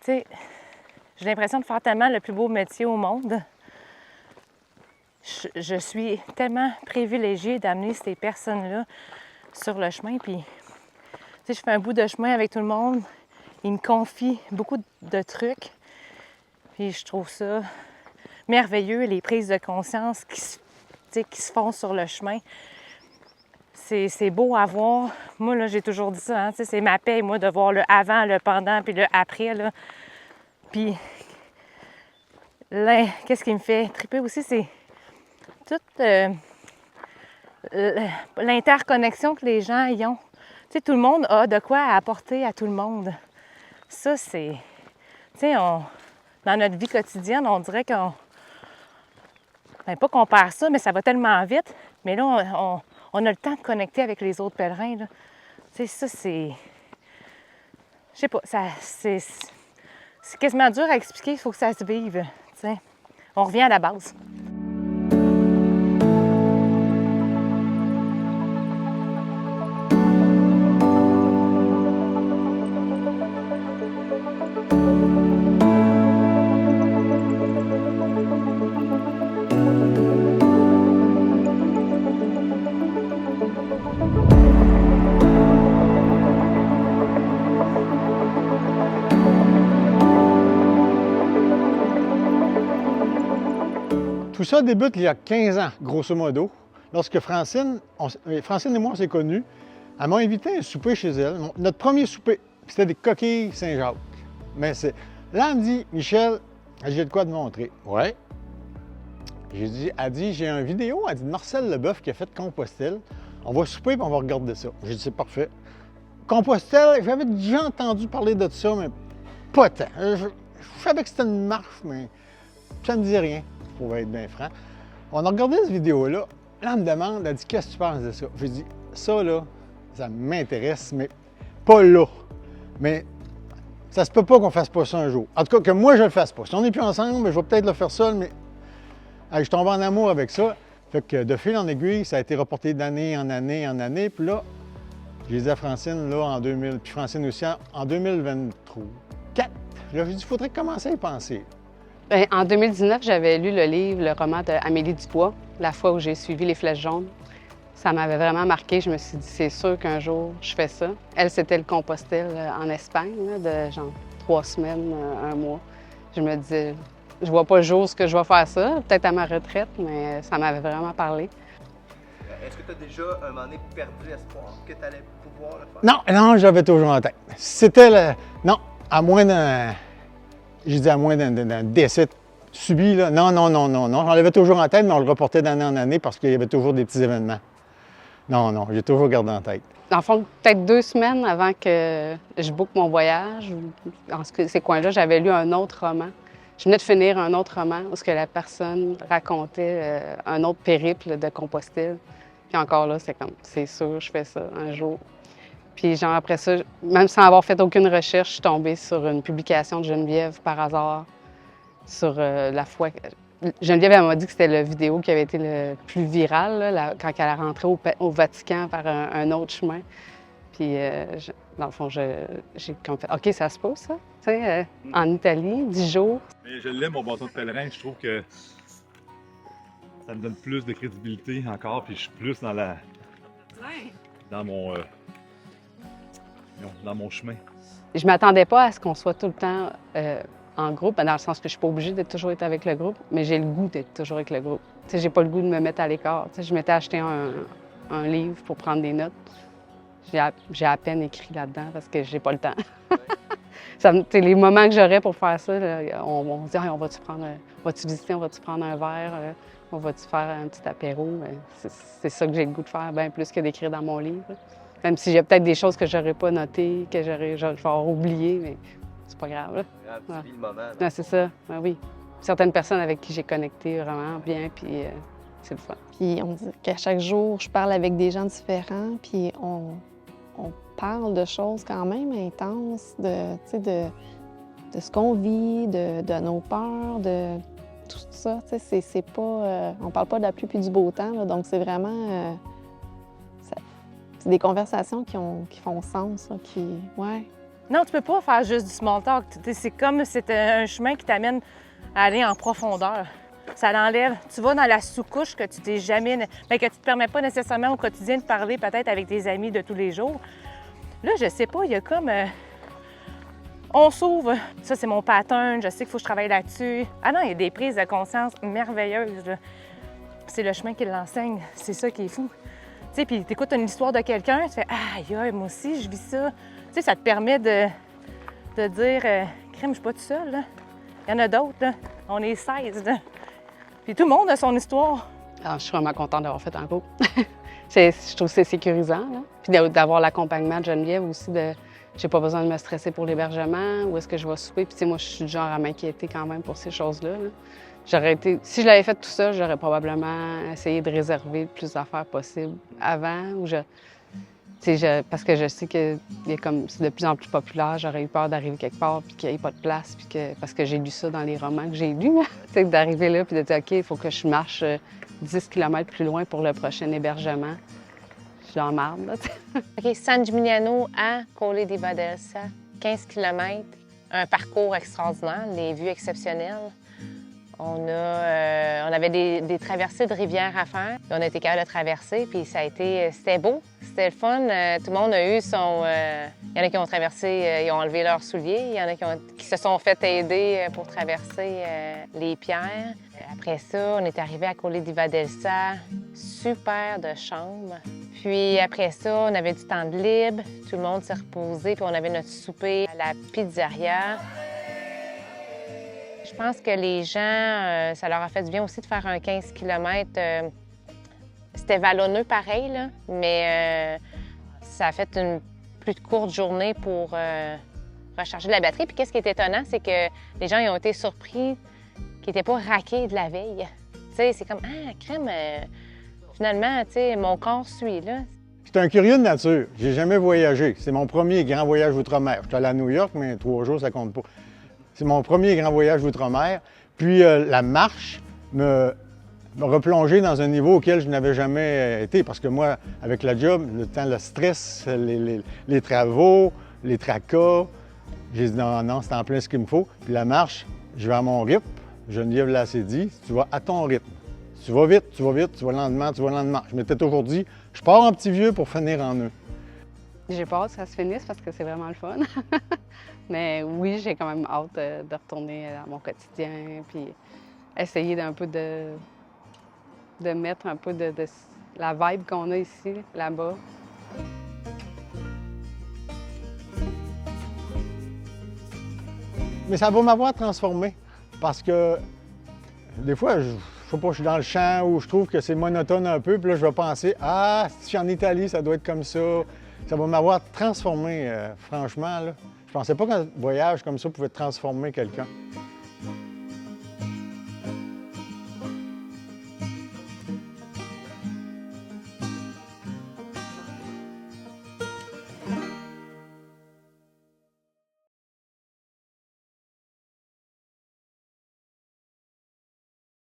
sais, j'ai l'impression de faire tellement le plus beau métier au monde. Je suis tellement privilégiée d'amener ces personnes-là sur le chemin. Puis, tu sais, je fais un bout de chemin avec tout le monde. Ils me confient beaucoup de trucs. Puis, je trouve ça merveilleux, les prises de conscience qui se font sur le chemin. C'est beau à voir. Moi, là, j'ai toujours dit ça, hein, c'est ma paye, moi, de voir le avant, le pendant, puis le après, là. Puis, là, qu'est-ce qui me fait triper aussi, c'est toute l'interconnexion que les gens y ont. Tu sais, tout le monde a de quoi apporter à tout le monde. Ça, c'est... Tu sais, dans notre vie quotidienne, on dirait qu'on... Ben, pas qu'on perd ça, mais ça va tellement vite. Mais là, on a le temps de connecter avec les autres pèlerins, là. Tu sais, ça, c'est... Je sais pas, c'est quasiment dur à expliquer, il faut que ça se vive, tu sais. On revient à la base. Tout ça débute il y a 15 ans, grosso modo, lorsque Francine et moi, on s'est connus. Elle m'a invité à un souper chez elle. Notre premier souper, c'était des coquilles Saint-Jacques. Mais là, elle me dit, Michel, j'ai de quoi te montrer. Ouais. Elle dit, j'ai une vidéo, elle dit, de Marcel Leboeuf qui a fait Compostelle. On va souper et on va regarder ça. J'ai dit, c'est parfait. Compostelle, j'avais déjà entendu parler de ça, mais pas tant. Je savais que c'était une marche, mais ça ne me disait rien. Pour être bien franc. On a regardé cette vidéo-là. Là, elle me demande, elle dit, qu'est-ce que tu penses de ça? J'ai dit, ça, là, ça m'intéresse, mais pas là. Mais ça se peut pas qu'on fasse pas ça un jour. En tout cas, que moi, je le fasse pas. Si on n'est plus ensemble, je vais peut-être le faire seul, mais je tombe en amour avec ça. Fait que de fil en aiguille, ça a été reporté d'année en année en année. Puis là, j'ai dit à Francine, là, en 2000, puis Francine aussi, en 2023, 4. Là, j'ai dit, il faudrait commencer à y penser. Bien, en 2019, j'avais lu le livre, le roman d'Amélie Dubois, La fois où j'ai suivi les flèches jaunes. Ça m'avait vraiment marqué. Je me suis dit, c'est sûr qu'un jour, je fais ça. Elle, c'était le Compostelle en Espagne, là, de genre 3 semaines, 1 mois. Je me disais, je vois pas le jour où je vais faire ça, peut-être à ma retraite, mais ça m'avait vraiment parlé. Est-ce que tu as déjà, un moment donné, perdu espoir que tu allais pouvoir le faire? Non, j'avais toujours en tête. C'était le... Non, à moins d'un... J'ai dit à moins d'un décès subi, là. Non. J'en avais toujours en tête, mais on le reportait d'année en année parce qu'il y avait toujours des petits événements. Non, j'ai toujours gardé en tête. Dans le fond, peut-être 2 semaines avant que je book mon voyage, dans ces coins-là, j'avais lu un autre roman. Je venais de finir un autre roman où la personne racontait un autre périple de Compostelle. Puis encore là, c'est comme, c'est sûr, je fais ça un jour. Puis genre après ça, même sans avoir fait aucune recherche, je suis tombée sur une publication de Geneviève par hasard sur la foi. Geneviève, elle m'a dit que c'était la vidéo qui avait été le plus virale là, quand elle est rentrée au Vatican par un autre chemin. Puis dans le fond, j'ai comme fait « OK, ça se passe, ça? » Tu sais, en Italie, 10 jours. Mais je l'aime, mon bâton de pèlerin. Je trouve que ça me donne plus de crédibilité encore, puis je suis plus dans la... dans mon chemin. Je m'attendais pas à ce qu'on soit tout le temps en groupe, dans le sens que je suis pas obligée d'être toujours avec le groupe, mais j'ai le goût d'être toujours avec le groupe. Tu sais, j'ai pas le goût de me mettre à l'écart. Tu sais, je m'étais acheté un livre pour prendre des notes. J'ai à peine écrit là-dedans parce que j'ai pas le temps. Les moments que j'aurais pour faire ça, là, on se dit, on va-tu visiter, on va-tu prendre un verre, on va-tu faire un petit apéro. C'est ça que j'ai le goût de faire, bien plus que d'écrire dans mon livre. Même s'il y a peut-être des choses que j'aurais pas notées, que je vais avoir oubliées, mais c'est pas grave. Tu vis le moment. Ouais, c'est ça, ben oui. Certaines personnes avec qui j'ai connecté vraiment bien, puis c'est le fun. Puis on dit qu'à chaque jour, je parle avec des gens différents, puis on parle de choses quand même intenses, de ce qu'on vit, de nos peurs, de tout ça. C'est pas... on parle pas de la pluie puis du beau temps, là, donc c'est vraiment... c'est des conversations qui font sens, là, ouais. Non, tu peux pas faire juste du small talk. C'est comme c'est un chemin qui t'amène à aller en profondeur. Ça l'enlève. Tu vas dans la sous-couche que tu t'es jamais... mais que tu te permets pas nécessairement au quotidien de parler peut-être avec tes amis de tous les jours. Là, je sais pas, il y a comme... on s'ouvre. Ça, c'est mon pattern. Je sais qu'il faut que je travaille là-dessus. Ah non, il y a des prises de conscience merveilleuses, là. C'est le chemin qui l'enseigne. C'est ça qui est fou. Tu sais, puis t'écoutes une histoire de quelqu'un, tu fais « Aïe, aïe, moi aussi, je vis ça. » Tu sais, ça te permet de dire « Crème, je suis pas toute seule, là. Il y en a d'autres, là. On est 16, là. » Puis tout le monde a son histoire. Alors, je suis vraiment contente d'avoir fait un groupe. Je trouve que c'est sécurisant, là. Puis d'avoir l'accompagnement de Geneviève aussi, j'ai pas besoin de me stresser pour l'hébergement, où est-ce que je vais souper. Puis tu sais, moi, je suis du genre à m'inquiéter quand même pour ces choses-là, là. Si je l'avais fait tout seul, j'aurais probablement essayé de réserver le plus d'affaires possible avant. Parce que je sais que c'est de plus en plus populaire, j'aurais eu peur d'arriver quelque part puis qu'il n'y ait pas de place. Parce que j'ai lu ça dans les romans que j'ai lus. D'arriver là puis de dire « OK, il faut que je marche 10 km plus loin pour le prochain hébergement. » Je suis en marde, là. OK, San Gimignano à Colle di Valdelsa, 15 km, un parcours extraordinaire, les vues exceptionnelles. On avait des traversées de rivières à faire. On a été capable de traverser, puis c'était beau, c'était le fun. Tout le monde a eu son... Il y en a qui ont traversé, ils ont enlevé leurs souliers. Il y en a qui se sont fait aider pour traverser les pierres. Après ça, on est arrivé à Colle di Valdelsa, super de chambre. Puis après ça, on avait du temps de libre, tout le monde s'est reposé, puis on avait notre souper à la pizzeria. Je pense que les gens, ça leur a fait du bien aussi de faire un 15 km. C'était vallonneux pareil, là, mais ça a fait une plus courte journée pour recharger la batterie. Puis qu'est-ce qui est étonnant, c'est que les gens ils ont été surpris qu'ils n'étaient pas raqués de la veille. Tu sais, c'est comme « Ah, crème, finalement, tu sais, mon corps suit, là. » C'est un curieux de nature. J'ai jamais voyagé. C'est mon premier grand voyage outre-mer. Je suis allé à New York, mais 3 jours, ça compte pas. C'est mon premier grand voyage outre-mer. Puis la marche me replonger dans un niveau auquel je n'avais jamais été. Parce que moi, avec la job, le stress, les travaux, les tracas, j'ai dit non, c'est en plein ce qu'il me faut. Puis la marche, je vais à mon rythme. Geneviève l'a assez dit, tu vas à ton rythme. Tu vas vite, tu vas vite, tu vas lentement, tu vas lentement. Je m'étais toujours dit, je pars en petit vieux pour finir en eux. J'ai pas hâte que ça se finisse parce que c'est vraiment le fun. Mais oui, j'ai quand même hâte de retourner à mon quotidien, puis essayer d'un peu de mettre un peu de la vibe qu'on a ici, là-bas. Mais ça va m'avoir transformé parce que des fois, je sais pas, je suis dans le champ où je trouve que c'est monotone un peu, puis là, je vais penser « Ah, si je suis en Italie, ça doit être comme ça. » Ça va m'avoir transformé, franchement, là. Je pensais pas qu'un voyage comme ça pouvait transformer quelqu'un.